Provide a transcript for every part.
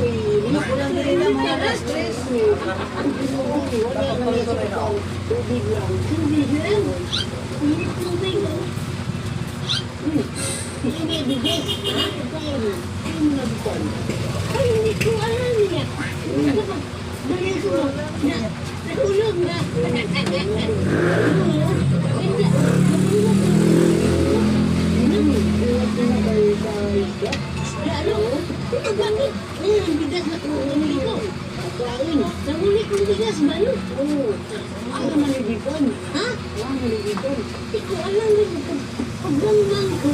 Kulang din nila mga last dress. Tubig lang. Tubig lang. Tubig lang. Hindi bigay. Ha? Ano mo nabukon? Ay, hindi ko alam niya. Dali ko na. Natulog na. Bakit? Ang bigas na kumuli ko. Nanguli kong bigas ba yun? Oo. Ano manibikon? Ha? Ano manibikon? Hindi ko alam rin ito. Pagdamdam ko,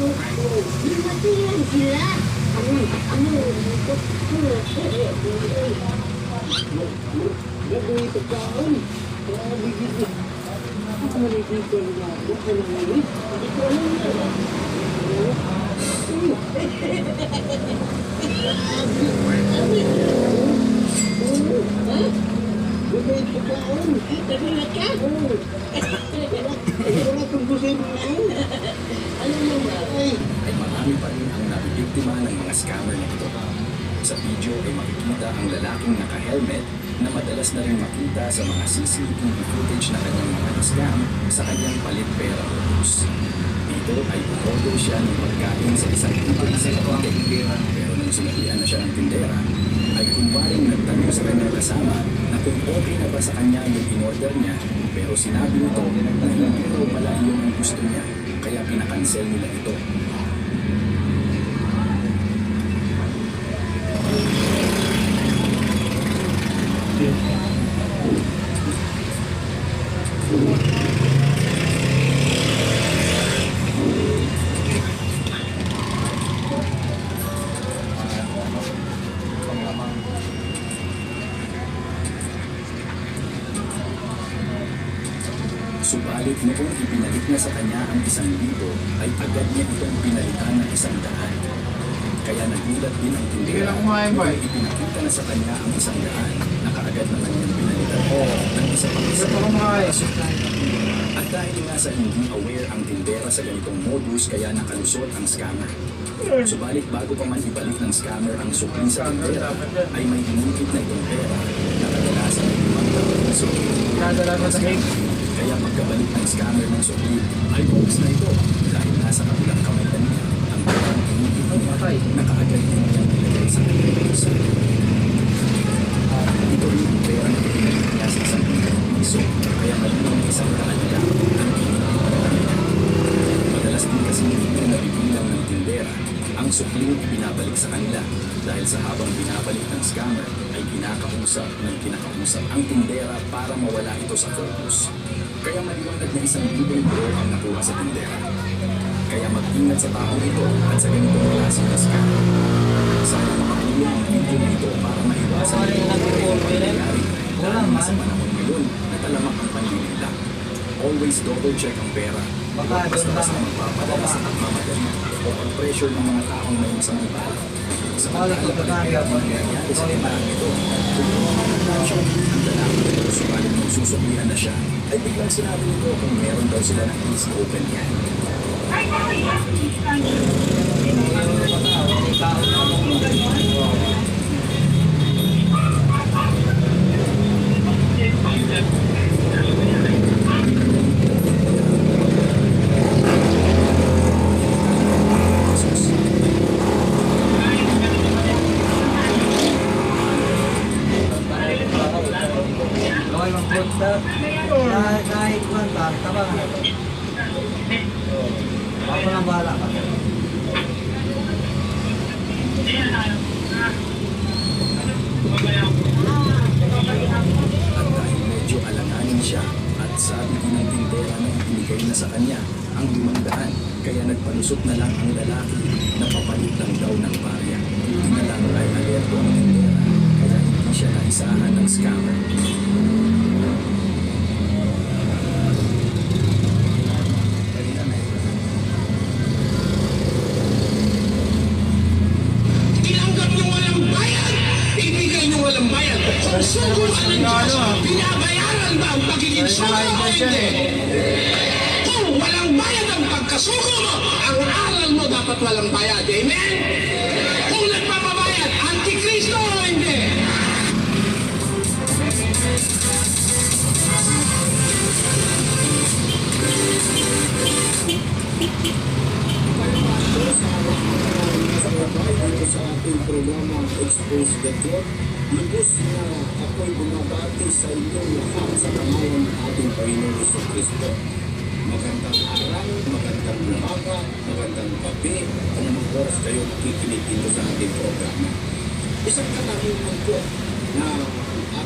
lumatihan sila. Ano ito? Gagawin ito kaon. Kaya bigit na. Ano manibikon na? Ano manibikon? Hindi ko alam yun. Gagawin ito kaon. Nagulat ka? Wala itong gusin mo. Alam mo ba? Ay, ay marami pa rin ang nabibiktima ng mga scammer na ito. Sa video ay makikita ang lalaking naka-helmet na madalas na rin makita sa mga CCTV footage na kanyang mga scam sa kanyang palit pera modus. Dito ay umorder siya ng pagkain sa isang tindera sa Cavite. Pero nung sinabihan na siya ng tindera, ay kumbaring nagtanong sa kanyang kasama na kung okay na ba sa kanya yung in-order niya, pero sinabi nito na hindi raw pala yun ang gusto niya, kaya pinakansel nila ito. Subalit noong ipinalik niya sa kanya ang 1,000, ay agad niya itong pinalitan ng 100. Kaya nagulat din ang tindera noong ipinakita na sa kanya ang 100 na kaagad naman niyang pinalitan ng isa pang 100. At dahil nga sa hindi aware ang tindera sa ganitong modus, kaya nakalusot ang scammer. Subalit bago pa man ibalik ng scammer ang sukli sa tindera, ay may inungkit na itong pera na kadalasan ay limang sukli. Kaya pagkabalik ng scammer ng sukli, ay focus na ito dahil nasa kabilang kamay na niya ang perang inungkit na kaagad din niyang nilagay sa kanyang bulsa. Ito rin ang pera na pinalik niya sa 1,000 piso, kaya malunong 100 lang ang inungkit na niya. Madalas din kasi hindi nabibilang ng tindera ang sukling pinabalik sa kanila dahil sa habang binabalik ng scammer ay kinakausap ang tindera para mawala ito sa focus. Kaya maliwanag na 1,000 euro ang nakuha sa tindera. Kaya mag-ingat sa taong ito at sa ganitong klase ng scam. Sana makatulong ang video na ito para maiwasan ang nangyayari dahil nasa panahon ngayon na talamak ang panlilila. Always double check ang pera. Huwag basta-basta magpapadala sa pagmamadali o pag-pressure ng mga taong may masamang balak. Sa pagkakala ang nangyayari sa ibarang ito, kung tumaman siya ang lalaki nito subalit nung susuklihan na siya, ay biglang sinabi nito kung meron daw sila ng easy open yan. Kahit kuwan ba, tabangan na ito. Ako nang bahala ka. At dahil medyo alanganin siya at sabi din ng tindera na ibinigay na sa kanya ang 500, kaya nagpalusot na lang ang lalaki na papalit lang daw ng barya. Hindi na lang ay alerto ang tindera kaya hindi siya naisahan ng scammer. Tinanggap nyo walang bayad! Ibigay nyo walang bayad! Kung sugo ka ng Diyos, binabayaran ba ang pagiging sugo o hindi? Kung walang bayad ang pagkasugo mo, ang aral mo dapat walang bayad. Amen? Kung nagpapabayad, antikristo o hindi? Husgator, lubos na ako'y bumabati sa inyong lahat sa pangalan ng ating Panginoon Hesus Kristo. Magandang araw, magandang umaga, magandang gabi, anumang oras kayo nakikinig dito sa ating programa. Isang katanungan po na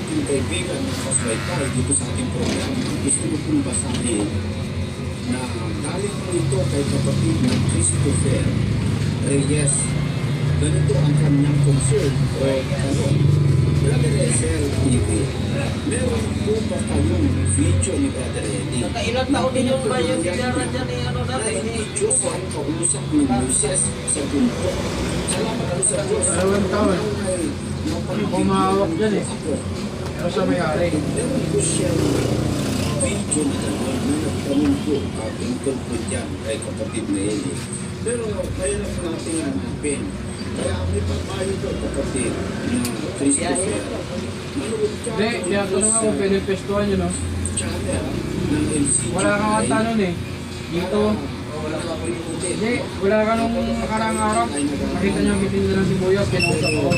ating kaibigan ng Paswaytay dito sa ating programa, gusto ko pong basahin na galing po ito kay kapatid ng Christopher Reyes. Ganito ang kanyang concern o tanong. Brother Ezel TV, meron po ba kayong video ni Brother Eddie? Ilang taon din yung bayan sigara dyan eh, ano natin eh. Diyos ang kausap ni Moises sa bundok. Salamat ako sa Diyos. 2 taon. Humawak dyan eh. Pero sa may-ari. Meron po siya video na naman na nagtanong po tungkol po dyan kay kapatid na Eddie. Pero mayroon natin hanapin. Kaya may papayo po kapatid na Christopher. Manood ka Hindi, tinatanong ako, pwede pestuhan yun, no? channel ng NCGI. Wala kang kanta nun eh. Dito. Hindi, wala ka nung nakarang araw. Nakita niyo ang bitin ng sibuyas, kinausap ako.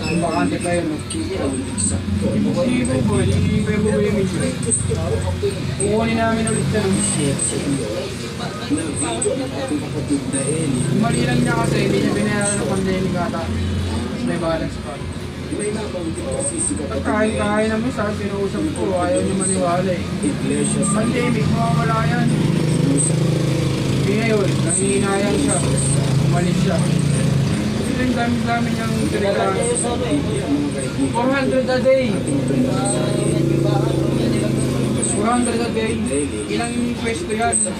Kung bakante pa yun, no? Hindi po po, hindi po yung buhay mismo. Kukunin namin ulit siya, no? Na video ng ating kapatid na Eli. Mali lang niya kasi, hindi niya binayaran ng pandemic ata. May balance pa. May nabanggit kasi si kapatid na Eli. Kahit naman sa akin, kinausap ko, ayaw niya maniwala eh. Iglesia sa Pandemic, mawawala yan. Hindi ngayon, nangihinayang siya. Umalis siya. Kasi yung dami-dami niyang tinira. 400 a day. 400 a day. Ilang pwesto yan? 6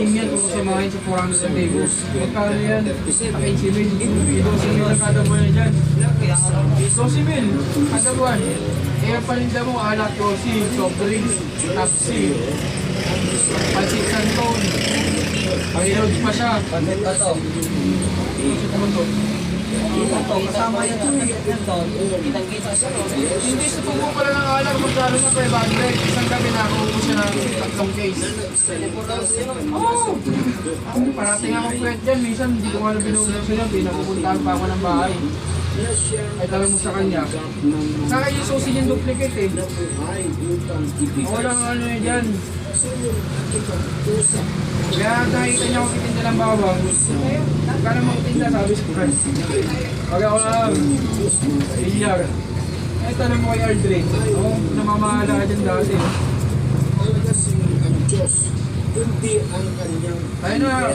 yan kung samahin sa 400 a day. Magkano yan? Ang 15 mil. 12 mil ang kada buwan na dyan. 12 mil kada buwan. Eh, ang paninda mo, alak, yosi, soft drinks, Pepsi, Pansit Santon. Pag-load pa siya. Bakit ba to? Pansit naman to. Ito, kasama yan sa yan to. Kitang-kita sa to. Hindi sa tubo pala ng alak, magkano na 500. Isang gabi na ako siya ng 3 case. Oo! Parating ako kwet dyan. Minsan hindi ko nga na binubulan sila. Pinapupuntahan pa ako ng bahay. Ay tabi mo sa kanya. Sa akin yung susi yung duplicate eh. Walang ano yun dyan. Kaya nakikita niya ako kitinda ng bawang. Kaya mo kitinda, sabi ko friend. Pag ako lang, iyak. Eh, tanong mo kay Aldrin. Oo, namamahala dyan dati. Kundi ang kanyang Ayun na,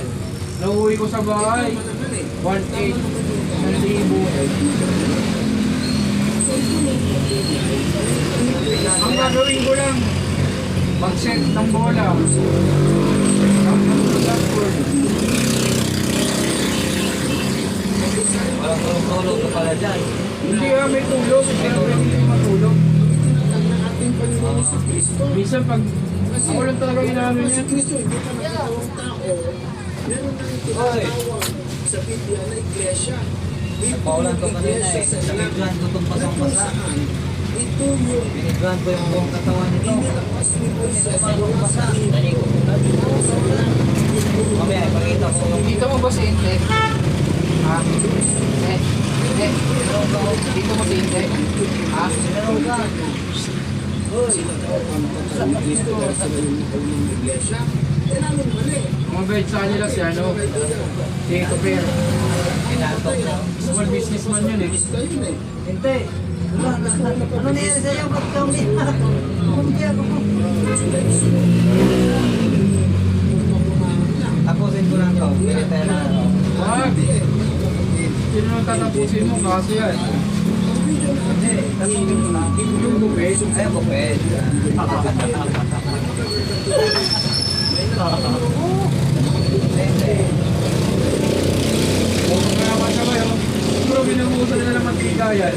nauwi ko sa bahay. 1.8. 1,000. Ang gagawin ko lang, mag-set ng bola. Walang tulog ka pala dyan. Hindi may tulog, pero hindi matulog. ating Panginoon sa Kristo. Minsan pag ako lang talaga inaano Si niya. Kristo, hindi pa nakatawang tao. Meron nang tinatawag sa Biblia na iglesia. Ito Paulan ko yung kanina iglesia eh. sa Nabigyan ko itong na kung pasang-pasa. saan ito yung Binigyan ko yung buong katawan nito. inilabas ni Moises Pasang mula pasa. sa Egypt. Mamaya, ipakita ko. Dito mo ba si Inte? Ha? Dito mo si Inte? Ha? Sila daw ang pagkakas ni Kristo dahil sila yung naunang iglesia. Eh, lalong mali. Mga bed sa nila si ano? Si Tupir. Kinatok ko. Small businessman yun eh. Basta yun eh. Hinte. Ano nangyari sa'yo? Ba't ka umiyak? Umiyak ako. Sila iso. Tapusin ko lang to. Pinitay na ako. Wag! Sino nang tatapusin mo? Kaso yan. Hindi. Tapusin ko lang. Yung bupes. Ay, bukid. Kaya masabay ako. Pero binubusan nila ng mantika yan.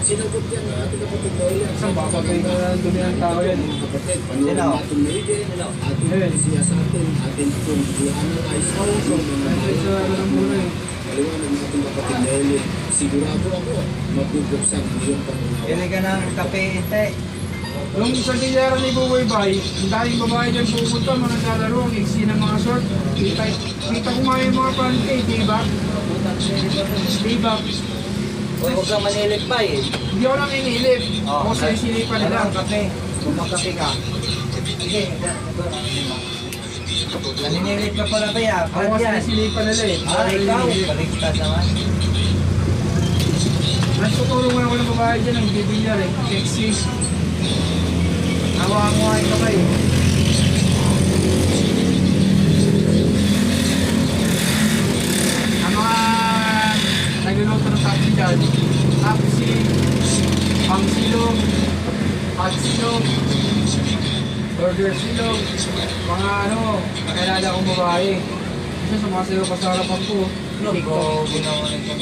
Sinagot yan ng ating kapatid Noelia. Isang bakagay na dumi ng tao yan. Kapatid, panoorin natin Noelia. Ating siya sa atin. Ating kung i-analyze how yung mga Ay, sa ano ng muna eh. maliwanag ng ating kapatid Noelia. Sigurado ako, mabubuksan ang iyong pangunawa. Pili ka ng kape, Hinte. Nung sa tilyara ni Buboy Bay, ang daming babae dyan pupunta, mga naglalaro, ang iksi ng mga short. Kita ko nga yung mga panty, diba? Diba? Huwag kang manilip pa eh. Hindi ako lang inilip. Ako sa isinipan nila. Ano, kape. Kung magkape ka. Sige, naninilip ka pala ba yan? Ako sa isinipan nila eh. Ikaw, baliktad naman. Mas tutulungan ako ng babae dyan ang bibilyar eh. Sexy. Awa-awain ka ba eh. Ang mga nagluluto ng taxi dyan, taxi, pang silog, hot silog, burger silog, mga nakilala kong babae. Kasi sumasayo pa sa harapan ko. Ko ginawa nito.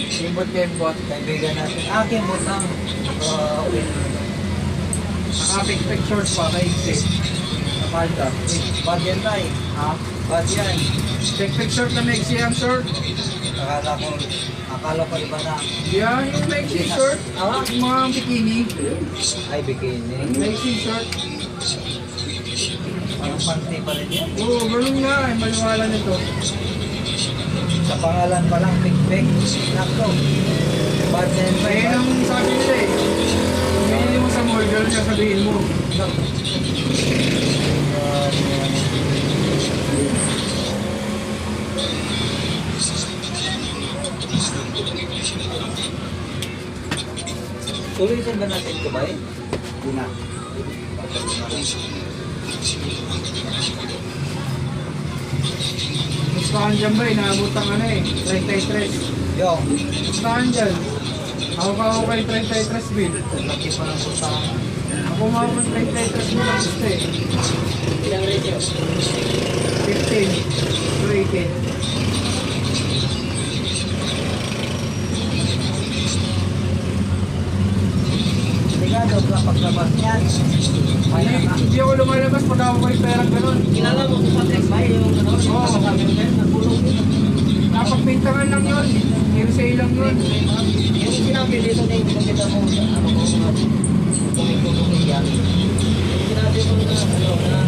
Kembot. Kaibigan natin. Kimbot lang. Okay. Naka-pick shorts pa, kaigsi. Napalda. Bad yan tayo. Ha? Bad yan. Pick short na maiksi ang short. Akala ko iba na. Yan, yung maiksi short. Ah? Yung mga bikini. Ay, bikini. Maiksi short. Parang panty pa rin yan. Oo, ganun nga. Ay, maliwala nito. Sa pangalan pa lang, Big. Nakto. Bad yan pa Ayun ang sabi nila eh. Kung binili mo sa mall, ganun yung sabihin mo. Tulitin ba natin ito ba eh? Hindi na. Gustahan dyan ba eh, naabot ang 33. Yo, Gustahan dyan. Ako pa ako kay 33 bin. laki pa ng putahan. Ako mga kung 33 bin ang gusto eh. Ilang radio? 15 to 18. Ligado ka paglabas niyan. Hindi ako lumalabas pag ako kay perang ganun. Kilala mo sa text ba yung ano? Oo. Nagulong dito. Napagpintangan lang yun. Hearsay lang yun. Yung sinabi dito na yung kita mo, ano ko, tumutulong yan. Sinabi ko na, ano, na